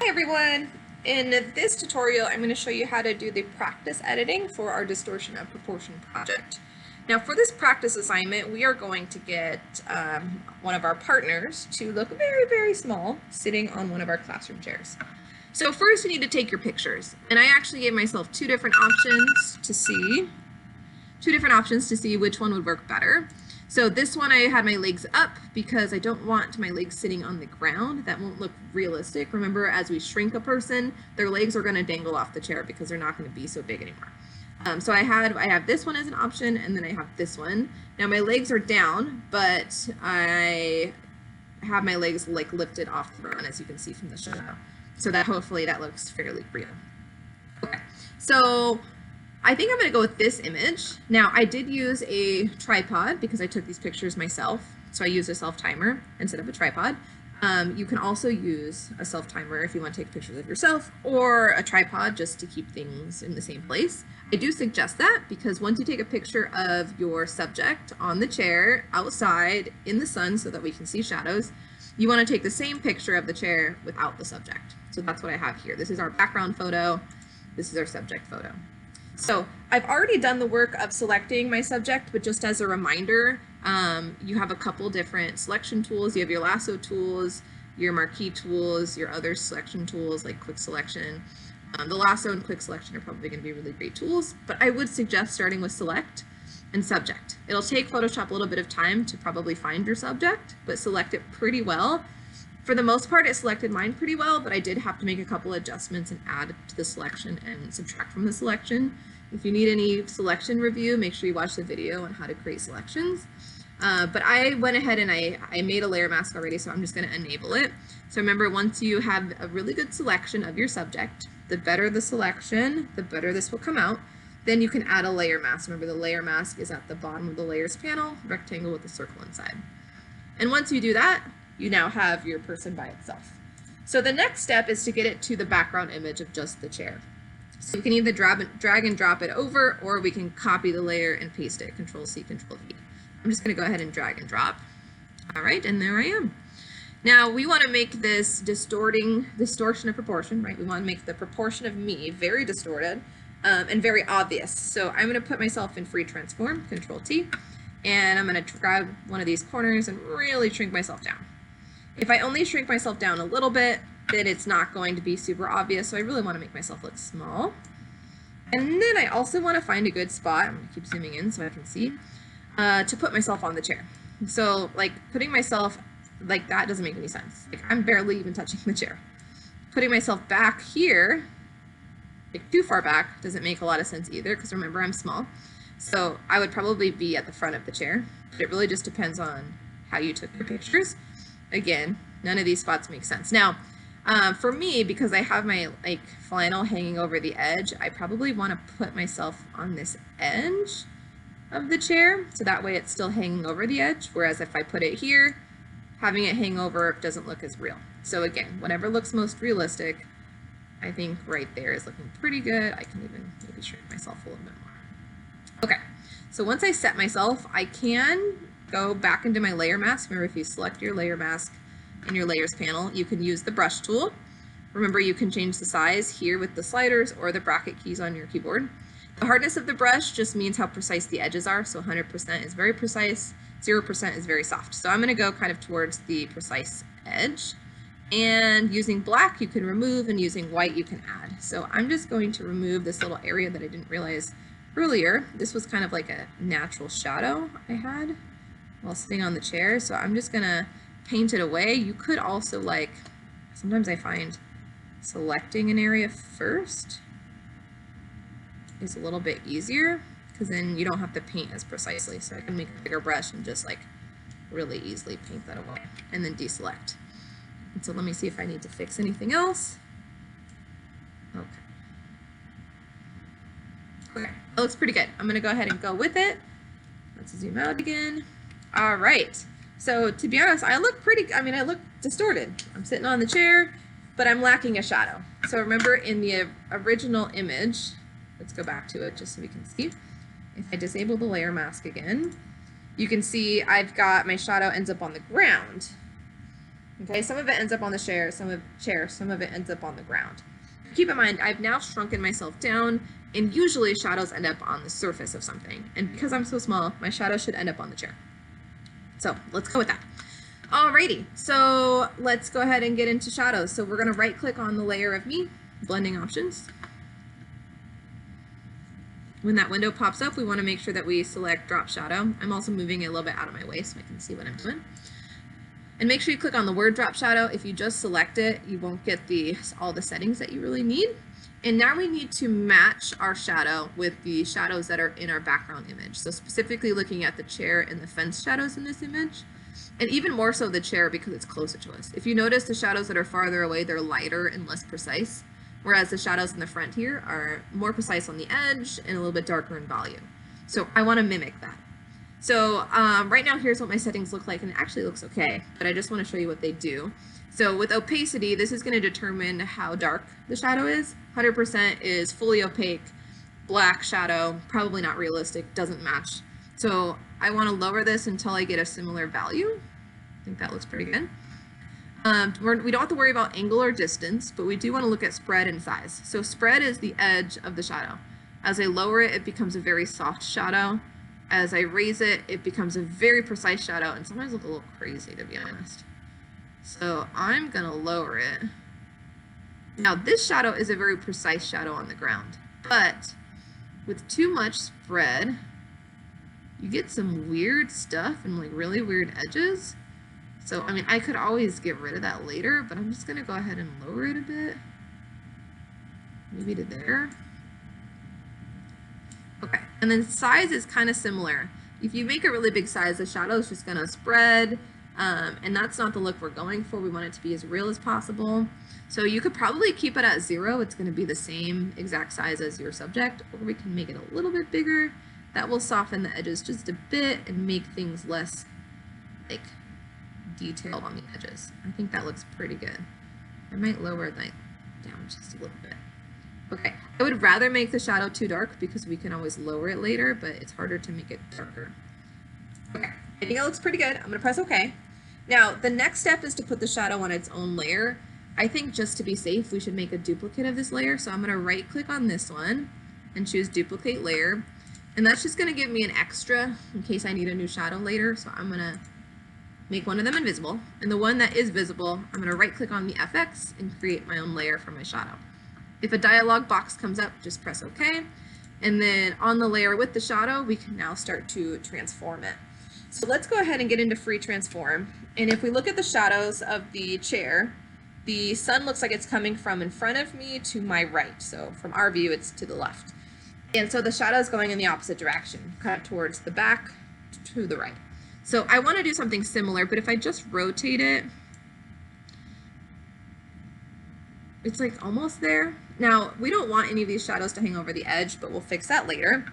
Hi everyone! In this tutorial I'm going to show you how to do the practice editing for our distortion of proportion project. Now for this practice assignment we are going to get one of our partners to look very small sitting on one of our classroom chairs. So first you need to take your pictures, and I actually gave myself two different options to see which one would work better. So this one I had my legs up because I don't want my legs sitting on the ground. That won't look realistic. Remember, as we shrink a person, their legs are going to dangle off the chair because they're not going to be so big anymore. So I have this one as an option, and then I have this one. Now my legs are down, but I have my legs like lifted off the ground, as you can see from the shadow. So that hopefully that looks fairly real. Okay, so I think I'm going to go with this image. Now, I did use a tripod because I took these pictures myself, so I used a self-timer instead of a tripod. You can also use a self-timer if you want to take pictures of yourself, or a tripod just to keep things in the same place. I do suggest that because once you take a picture of your subject on the chair, outside, in the sun so that we can see shadows, you want to take the same picture of the chair without the subject. So that's what I have here. This is our background photo. This is our subject photo. So I've already done the work of selecting my subject, but just as a reminder, you have a couple different selection tools. You have your lasso tools, your marquee tools, your other selection tools like quick selection. The lasso and quick selection are probably going to be really great tools, but I would suggest starting with select and subject. It'll take Photoshop a little bit of time to probably find your subject, but select it pretty well. For the most part, it selected mine pretty well, but I did have to make a couple adjustments and add to the selection and subtract from the selection. If you need any selection review, make sure you watch the video on how to create selections. But I went ahead and I made a layer mask already, so I'm just going to enable it. So remember, once you have a really good selection of your subject, the better the selection, the better this will come out. Then you can add a layer mask. Remember, the layer mask is at the bottom of the layers panel, rectangle with a circle inside. And once you do that, you now have your person by itself. So the next step is to get it to the background image of just the chair. So you can either drag and drop it over, or we can copy the layer and paste it, Control C, Control V. I'm just going to go ahead and drag and drop. All right, and there I am. Now we want to make this distortion of proportion, right? We want to make the proportion of me very distorted and very obvious. So I'm going to put myself in free transform, Control T, and I'm going to grab one of these corners and really shrink myself down. If I only shrink myself down a little bit, then it's not going to be super obvious, so I really want to make myself look small. And then I also want to find a good spot, I'm going to keep zooming in so I can see, to put myself on the chair. So like putting myself like that doesn't make any sense. Like I'm barely even touching the chair. Putting myself back here, like too far back, doesn't make a lot of sense either, because remember I'm small. So I would probably be at the front of the chair, but it really just depends on how you took your pictures. Again, none of these spots make sense. Now, for me, because I have my like flannel hanging over the edge, I probably want to put myself on this edge of the chair, so that way it's still hanging over the edge, whereas if I put it here, having it hang over doesn't look as real. So again, whatever looks most realistic, I think right there is looking pretty good. I can even maybe shrink myself a little bit more. Okay, so once I set myself, I can go back into my layer mask. Remember, if you select your layer mask in your layers panel, you can use the brush tool. Remember, you can change the size here with the sliders or the bracket keys on your keyboard. The hardness of the brush just means how precise the edges are. So 100% is very precise, 0% is very soft. So I'm going to go kind of towards the precise edge. And using black, you can remove, and using white, you can add. So I'm just going to remove this little area that I didn't realize earlier. This was kind of like a natural shadow I had while sitting on the chair, so I'm just gonna paint it away. You could also, like, sometimes I find selecting an area first is a little bit easier, because then you don't have to paint as precisely. So I can make a bigger brush and just like really easily paint that away and then deselect. And so let me see if I need to fix anything else. Okay, that looks pretty good. I'm gonna go ahead and go with it. Let's zoom out again. All right, so to be honest, I look distorted. I'm sitting on the chair, but I'm lacking a shadow. So remember, in the original image, let's go back to it just so we can see. If I disable the layer mask again, you can see I've got my shadow ends up on the ground. Okay, some of it ends up on the chair, some of it ends up on the ground. Keep in mind, I've now shrunken myself down, and usually shadows end up on the surface of something. And because I'm so small, my shadow should end up on the chair. So let's go with that. Alrighty, so let's go ahead and get into shadows. So we're going to right click on the layer of me, blending options. When that window pops up, we want to make sure that we select drop shadow. I'm also moving it a little bit out of my way so I can see what I'm doing. And make sure you click on the word drop shadow. If you just select it, you won't get all the settings that you really need. And now we need to match our shadow with the shadows that are in our background image. So specifically looking at the chair and the fence shadows in this image, and even more so the chair because it's closer to us. If you notice the shadows that are farther away, they're lighter and less precise, whereas the shadows in the front here are more precise on the edge and a little bit darker in value. So I want to mimic that. So right now here's what my settings look like, and it actually looks okay, but I just want to show you what they do. So with opacity, this is going to determine how dark the shadow is. 100% is fully opaque, black shadow, probably not realistic, doesn't match. So I want to lower this until I get a similar value. I think that looks pretty good. We don't have to worry about angle or distance, but we do want to look at spread and size. So spread is the edge of the shadow. As I lower it, it becomes a very soft shadow. As I raise it, it becomes a very precise shadow, and sometimes look a little crazy, to be honest. So I'm gonna lower it. Now this shadow is a very precise shadow on the ground, but with too much spread, you get some weird stuff and like really weird edges. So, I mean, I could always get rid of that later, but I'm just gonna go ahead and lower it a bit. Maybe to there. Okay, and then size is kind of similar. If you make a really big size, the shadow is just gonna spread, and that's not the look we're going for. We want it to be as real as possible. So you could probably keep it at 0. It's gonna be the same exact size as your subject, or we can make it a little bit bigger. That will soften the edges just a bit and make things less like detailed on the edges. I think that looks pretty good. I might lower that down just a little bit. Okay, I would rather make the shadow too dark because we can always lower it later, but it's harder to make it darker. Okay, I think it looks pretty good. I'm gonna press OK. Now, the next step is to put the shadow on its own layer. I think just to be safe, we should make a duplicate of this layer. So I'm gonna right click on this one and choose duplicate layer. And that's just gonna give me an extra in case I need a new shadow later. So I'm gonna make one of them invisible. And the one that is visible, I'm gonna right click on the FX and create my own layer for my shadow. If a dialog box comes up, just press OK. And then on the layer with the shadow, we can now start to transform it. So let's go ahead and get into free transform. And if we look at the shadows of the chair, the sun looks like it's coming from in front of me to my right. So from our view, it's to the left. And so the shadow is going in the opposite direction, kind of towards the back to the right. So I want to do something similar, but if I just rotate it, it's like almost there. Now, we don't want any of these shadows to hang over the edge, but we'll fix that later.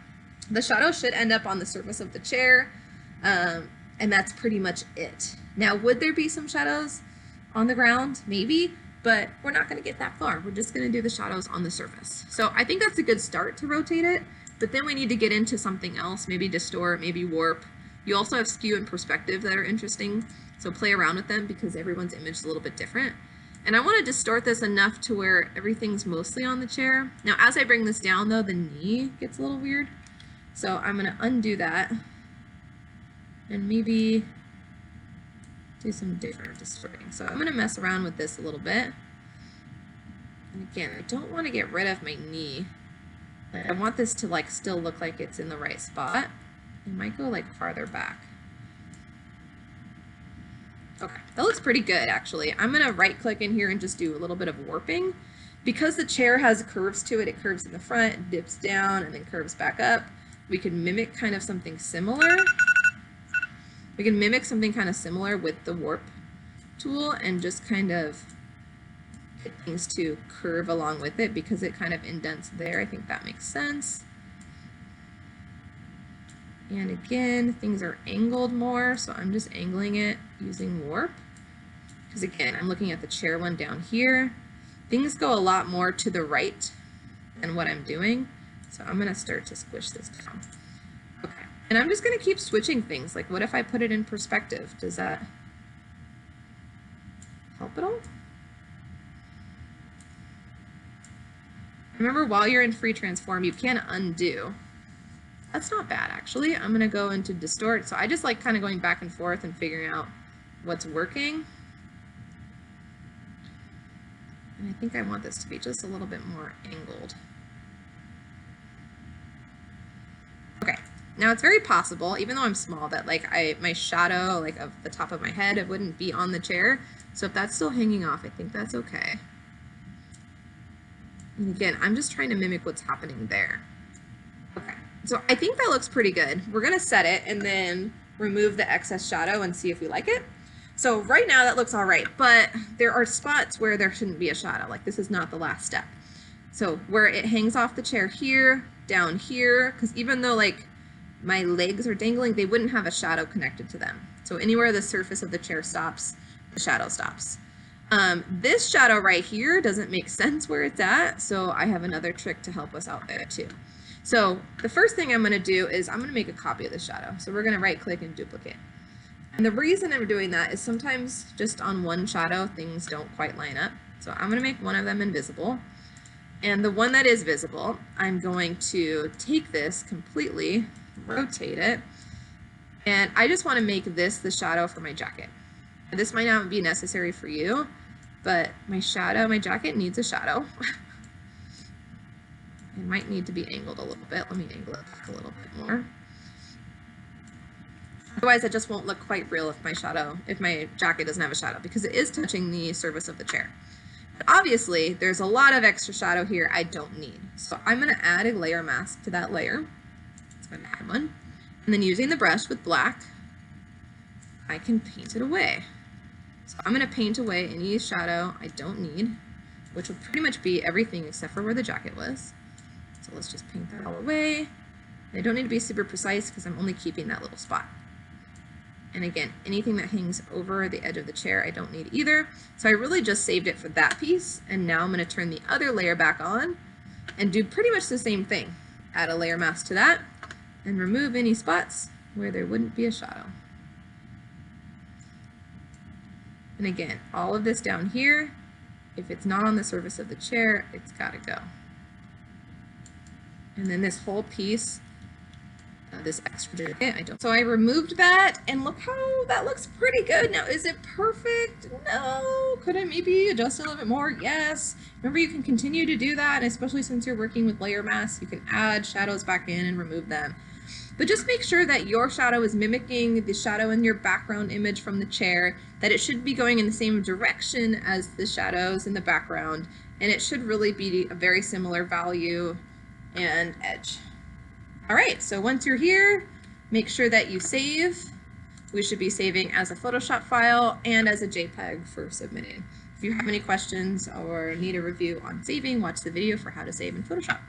The shadow should end up on the surface of the chair, and that's pretty much it. Now, would there be some shadows on the ground? Maybe, but we're not going to get that far. We're just going to do the shadows on the surface. So I think that's a good start to rotate it, but then we need to get into something else, maybe distort, maybe warp. You also have skew and perspective that are interesting, so play around with them because everyone's image is a little bit different. And I want to distort this enough to where everything's mostly on the chair. Now, as I bring this down, though, the knee gets a little weird. So I'm going to undo that and maybe do some different distorting. So I'm going to mess around with this a little bit. And again, I don't want to get rid of my knee. I want this to like still look like it's in the right spot. It might go like farther back. Okay, that looks pretty good actually. I'm gonna right click in here and just do a little bit of warping. Because the chair has curves to it, it curves in the front, dips down, and then curves back up. We can mimic kind of something similar. We can mimic something kind of similar with the warp tool and just kind of get things to curve along with it because it kind of indents there. I think that makes sense. And again, things are angled more, so I'm just angling it using warp. Because again, I'm looking at the chair one down here. Things go a lot more to the right than what I'm doing. So I'm going to start to squish this down. Okay, and I'm just going to keep switching things. Like what if I put it in perspective? Does that... help at all? Remember, while you're in free transform, you can undo. That's not bad, actually. I'm gonna go into distort. So I just like kind of going back and forth and figuring out what's working. And I think I want this to be just a little bit more angled. Okay, now it's very possible, even though I'm small, that like my shadow like of the top of my head, it wouldn't be on the chair. So if that's still hanging off, I think that's okay. And again, I'm just trying to mimic what's happening there. Okay, so I think that looks pretty good. We're gonna set it and then remove the excess shadow and see if we like it. So right now that looks all right, but there are spots where there shouldn't be a shadow. Like this is not the last step. So where it hangs off the chair here, down here, because even though like my legs are dangling, they wouldn't have a shadow connected to them. So anywhere the surface of the chair stops, the shadow stops. This shadow right here doesn't make sense where it's at, so I have another trick to help us out there too. So the first thing I'm going to do is I'm going to make a copy of the shadow. So we're going to right click and duplicate. And the reason I'm doing that is sometimes just on one shadow things don't quite line up. So I'm going to make one of them invisible. And the one that is visible, I'm going to take this completely, rotate it, and I just want to make this the shadow for my jacket. And this might not be necessary for you, but my jacket needs a shadow. It might need to be angled a little bit. Let me angle it back a little bit more. Otherwise, it just won't look quite real if my jacket doesn't have a shadow, because it is touching the surface of the chair. But obviously, there's a lot of extra shadow here I don't need. So I'm going to add a layer mask to that layer. Let's go ahead and add one. And then using the brush with black, I can paint it away. So I'm going to paint away any shadow I don't need, which will pretty much be everything except for where the jacket was. So let's just paint that all away. And I don't need to be super precise because I'm only keeping that little spot. And again, anything that hangs over the edge of the chair, I don't need either. So I really just saved it for that piece. And now I'm going to turn the other layer back on and do pretty much the same thing. Add a layer mask to that and remove any spots where there wouldn't be a shadow. And again, all of this down here, if it's not on the surface of the chair, it's got to go. And then this whole piece, this extra jacket, So I removed that, and look how that looks pretty good. Now, is it perfect? No. Could I maybe adjust a little bit more? Yes. Remember, you can continue to do that, and especially since you're working with layer masks, you can add shadows back in and remove them. But just make sure that your shadow is mimicking the shadow in your background image from the chair, that it should be going in the same direction as the shadows in the background, and it should really be a very similar value and edge. All right, so once you're here, make sure that you save. We should be saving as a Photoshop file and as a JPEG for submitting. If you have any questions or need a review on saving, watch the video for how to save in Photoshop.